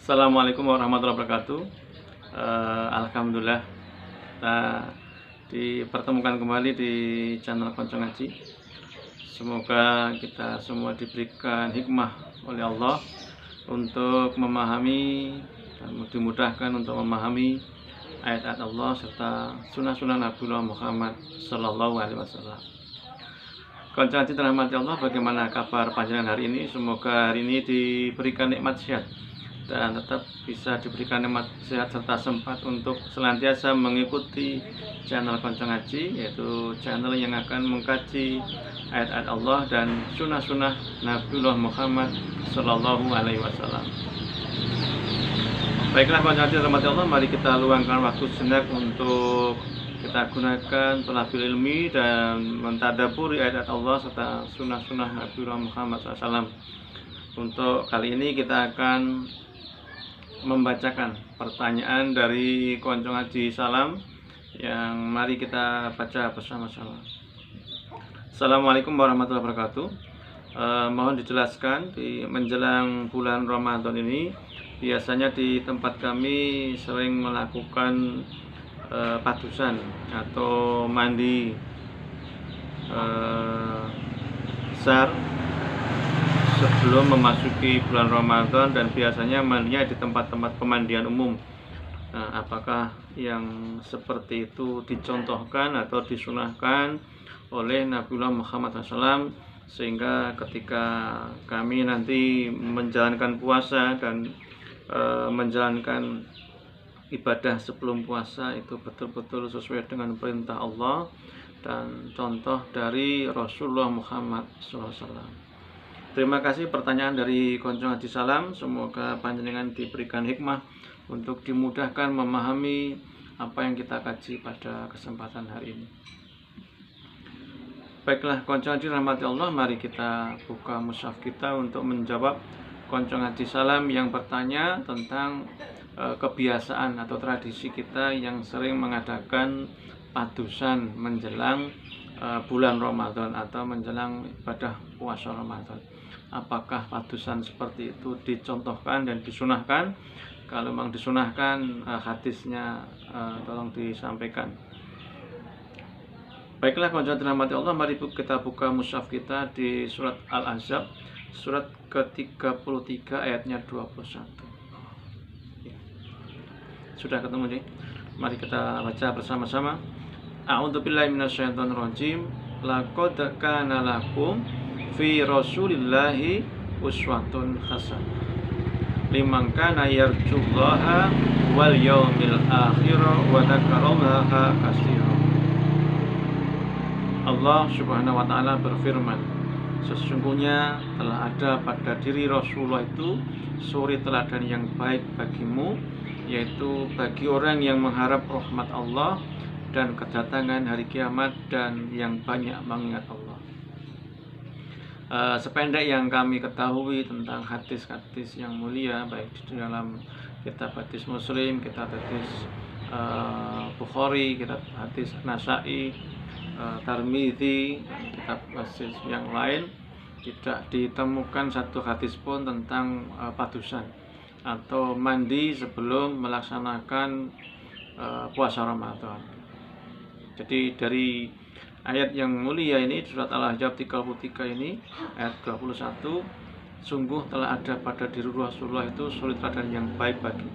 Assalamualaikum warahmatullahi wabarakatuh. Alhamdulillah kita dipertemukan kembali di channel Konco Ngaji. Semoga kita semua diberikan hikmah oleh Allah untuk memahami dan dimudahkan untuk memahami ayat-ayat Allah serta sunnah-sunnah Nabiullah Muhammad Sallallahu Alaihi Wasallam. Konco Ngaji dirahmati Allah, bagaimana kabar panjenengan hari ini? Semoga hari ini diberikan nikmat sehat dan tetap bisa diberikan nikmat sehat serta sempat untuk senantiasa mengikuti channel Konco Ngaji, yaitu channel yang akan mengkaji ayat-ayat Allah dan sunnah-sunnah Nabiullah Muhammad Sallallahu Alaihi Wasallam. Baiklah Konco Ngaji rahmati Allah, mari kita luangkan waktu sejenak untuk kita gunakan thalabul ilmi dan mentadaburi ayat-ayat Allah serta sunnah-sunnah Nabiullah Muhammad SAW. Untuk kali ini kita akan membacakan pertanyaan dari Konco Ngaji Salam yang mari kita baca bersama-sama. Assalamualaikum warahmatullahi wabarakatuh. Mohon dijelaskan, di menjelang bulan Ramadan ini biasanya di tempat kami sering melakukan padusan atau mandi besar sebelum memasuki bulan Ramadan, dan biasanya mandinya di tempat-tempat pemandian umum. Nah, apakah yang seperti itu dicontohkan atau disunahkan oleh Nabiullah Muhammad SAW, sehingga ketika kami nanti menjalankan puasa dan menjalankan ibadah sebelum puasa itu betul-betul sesuai dengan perintah Allah dan contoh dari Rasulullah Muhammad SAW. Terima kasih pertanyaan dari Konco Ngaji Salam. Semoga panjenengan diberikan hikmah untuk dimudahkan memahami apa yang kita kaji pada kesempatan hari ini. Baiklah Konco Ngaji rahmati Allah, mari kita buka mushaf kita untuk menjawab Konco Ngaji Salam yang bertanya tentang kebiasaan atau tradisi kita yang sering mengadakan padusan menjelang bulan Ramadan atau menjelang ibadah puasa Ramadan. Apakah padusan seperti itu dicontohkan dan disunahkan? Kalau memang disunahkan, hadisnya tolong disampaikan. Baiklah konco dirahmati Allah, mari kita buka mushaf kita di surat Al-Ahzab, surat ke-33 ayatnya 21. Sudah ketemu nih? Mari kita baca bersama-sama. A'udzubillahi minasyaitonirrajim. Laqad kana lakum fi Rasulillahi uswatun hasanah liman kana yarjullaha wal yaumil akhir wa dzakarallaha katsiran. Allah Subhanahu wa taala berfirman, sesungguhnya telah ada pada diri Rasulullah itu suri teladan yang baik bagimu, yaitu bagi orang yang mengharap rahmat Allah dan kedatangan hari kiamat dan yang banyak mengingat Allah. Sependek yang kami ketahui tentang hadis-hadis yang mulia, baik di dalam kitab hadis Muslim, kitab hadis Bukhari, kitab hadis Nasai, Tirmidzi, kitab hadis yang lain, tidak ditemukan satu hadis pun tentang padusan atau mandi sebelum melaksanakan puasa Ramadan. Jadi dari ayat yang mulia ini, surat Al-Ahzab 33 ini, ayat 21, sungguh telah ada pada diri Rasulullah itu suri teladan yang baik bagi.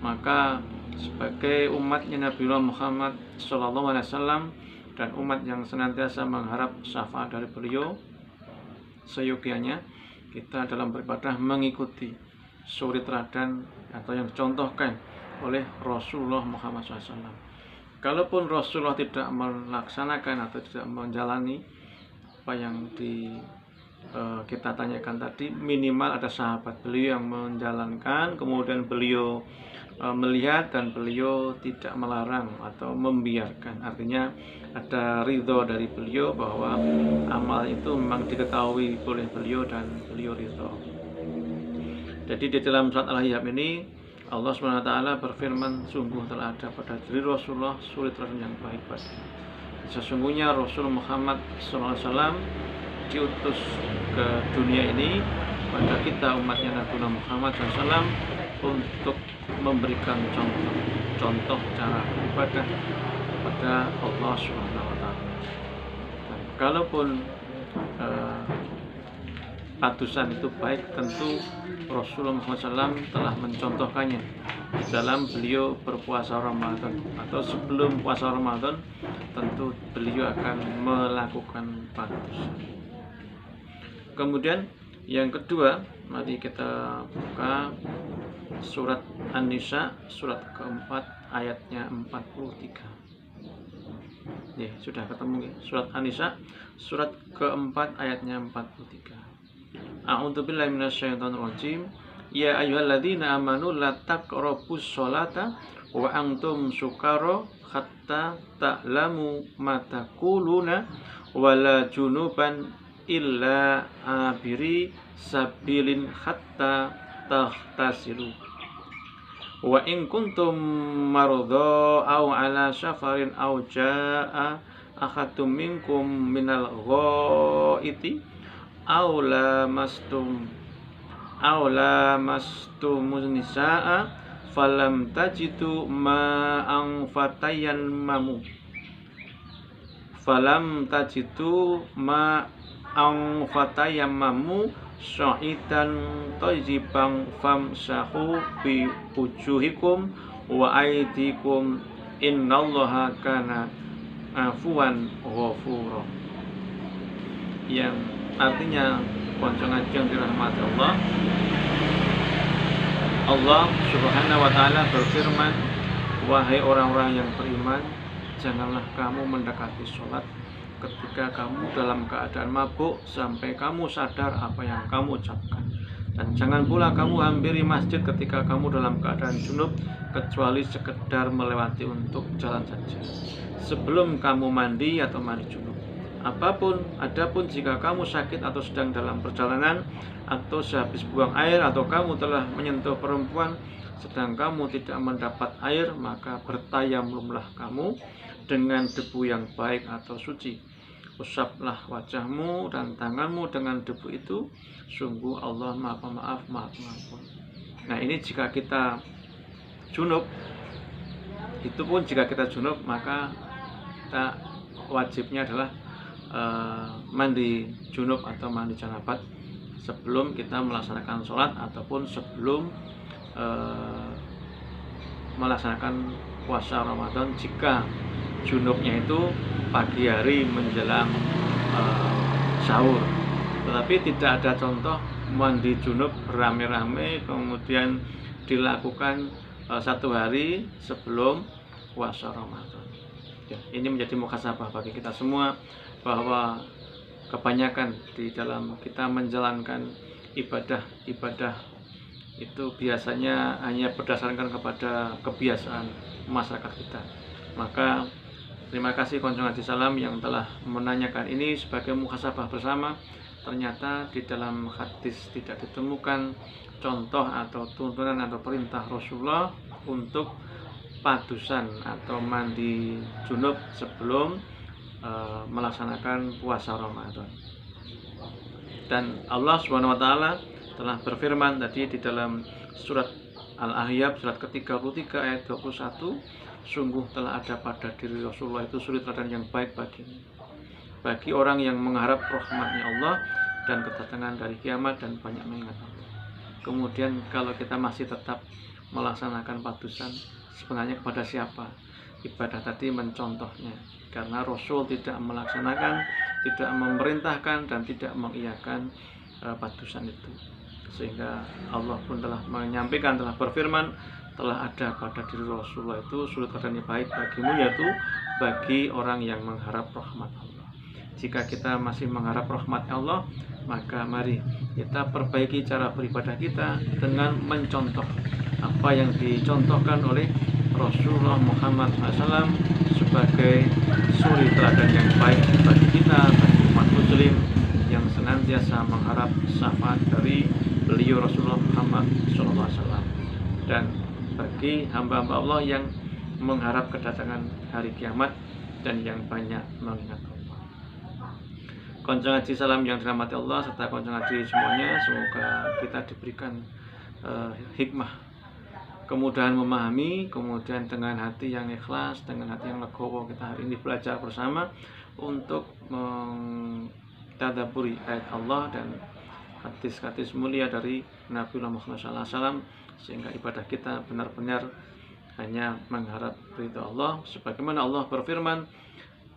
Maka sebagai umatnya Nabiullah Muhammad SAW dan umat yang senantiasa mengharap syafaat dari beliau, seyogianya kita dalam beribadah mengikuti suri teladan atau yang dicontohkan oleh Rasulullah Muhammad SAW. Kalaupun Rasulullah tidak melaksanakan atau tidak menjalani apa yang kita tanyakan tadi, minimal ada sahabat beliau yang menjalankan, kemudian beliau melihat dan beliau tidak melarang atau membiarkan. Artinya ada ridho dari beliau bahwa amal itu memang diketahui oleh beliau dan beliau ridho. Jadi di dalam surat Al-Ahzab ini Allah SWT berfirman, sungguh telah ada pada diri Rasulullah suri teladan yang baik bagi. Sesungguhnya Rasul Muhammad SAW diutus ke dunia ini pada kita umatnya Nabi Muhammad SAW untuk memberikan contoh cara beribadah kepada Allah Subhanahu wa taala. Kalaupun padusan itu baik, tentu Rasulullah SAW telah mencontohkannya dalam beliau berpuasa Ramadan, atau sebelum puasa Ramadan tentu beliau akan melakukan padusan. Kemudian yang kedua, mari kita buka surat An-Nisa, surat keempat ayatnya 43. Ya, sudah ketemu ya. Surat An-Nisa, surat keempat ayatnya 43. A'udzubillahi minasyaitonir rajim. Ya ayyuhalladzina amanu la taqrabus sholata wa antum sukara hatta ta'lamu ma taquluna wala junuban illa abiri sabilin hatta tahtasilu wa in kuntum marudha aw ala safarin aw jaa ahadum minkum minal ghaiti aw lamastumun nisaa falam tajidu ma'an fatayammamu sya'idan tayyiban famsahu bi wujuhikum wa aydikum innallaha kana afuwan ghafura, yang artinya konco ngaji yang dirahmati Allah. Allah Subhanahu wa taala berfirman, wahai orang-orang yang beriman, janganlah kamu mendekati sholat ketika kamu dalam keadaan mabuk sampai kamu sadar apa yang kamu ucapkan, dan jangan pula kamu hampiri masjid ketika kamu dalam keadaan junub kecuali sekedar melewati untuk jalan saja sebelum kamu mandi atau mandi junub. Adapun jika kamu sakit atau sedang dalam perjalanan atau sehabis buang air atau kamu telah menyentuh perempuan sedang kamu tidak mendapat air, maka bertayamumlah kamu dengan debu yang baik atau suci. Usaplah wajahmu dan tanganmu dengan debu itu, sungguh Allah Maha Pemaaf, Maha Pengampun. Nah, ini jika kita junub. Itu pun jika kita junub, maka kita wajibnya adalah mandi junub atau mandi janabat sebelum kita melaksanakan sholat ataupun sebelum melaksanakan puasa Ramadan, jika junubnya itu pagi hari menjelang sahur. Tetapi tidak ada contoh mandi junub rame-rame kemudian dilakukan 1 hari sebelum puasa Ramadan. Ya, ini menjadi muhasabah bagi kita semua, bahwa kebanyakan di dalam kita menjalankan ibadah itu biasanya hanya berdasarkan kepada kebiasaan masyarakat kita. Maka terima kasih konco ngaji salam yang telah menanyakan ini sebagai muhasabah bersama. Ternyata di dalam hadis tidak ditemukan contoh atau tuntunan atau perintah Rasulullah untuk padusan atau mandi junub sebelum melaksanakan puasa Ramadan. Dan Allah Subhanahu wa taala telah berfirman tadi di dalam surat Al-Ahzab surat ke-33 ayat 21, sungguh telah ada pada diri Rasulullah itu suri teladan yang baik bagi orang yang mengharap rahmatnya Allah dan kedatangan dari kiamat dan banyak mengingat Allah. Kemudian kalau kita masih tetap melaksanakan padusan, sebenarnya kepada siapa? Ibadah tadi mencontohnya, karena Rasul tidak melaksanakan, tidak memerintahkan dan tidak mengiyakan padusan itu, sehingga Allah pun telah menyampaikan, telah berfirman, telah ada pada diri Rasulullah itu suri teladan yang baik bagimu, yaitu bagi orang yang mengharap rahmat Allah. Jika kita masih mengharap rahmat Allah, maka mari kita perbaiki cara beribadah kita dengan mencontoh apa yang dicontohkan oleh Rasulullah Muhammad SAW sebagai suri teladan yang baik bagi kita, bagi umat muslim yang senantiasa mengharap syafaat dari beliau Rasulullah Muhammad SAW, dan bagi hamba-hamba Allah yang mengharap kedatangan hari kiamat dan yang banyak mengingat Allah. Konco ngaji salam yang dirahmati Allah serta konco ngaji semuanya, semoga kita diberikan hikmah kemudahan memahami, kemudian dengan hati yang ikhlas, dengan hati yang legowo, kita hari ini belajar bersama untuk mentadabburi ayat Allah dan hadis-hadis mulia dari Nabi Muhammad SAW, sehingga ibadah kita benar-benar hanya mengharap ridha Allah, sebagaimana Allah berfirman,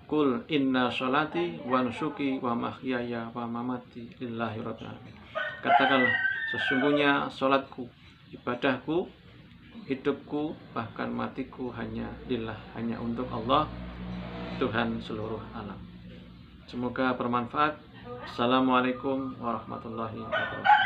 Qul inna sholati wa nusuki wa mahyaya wa mamati lillahi rabbil alamin. Katakanlah, sesungguhnya salatku, ibadahku, hidupku, bahkan matiku hanya lillah, hanya untuk Allah, Tuhan seluruh alam. Semoga bermanfaat. Assalamualaikum warahmatullahi wabarakatuh.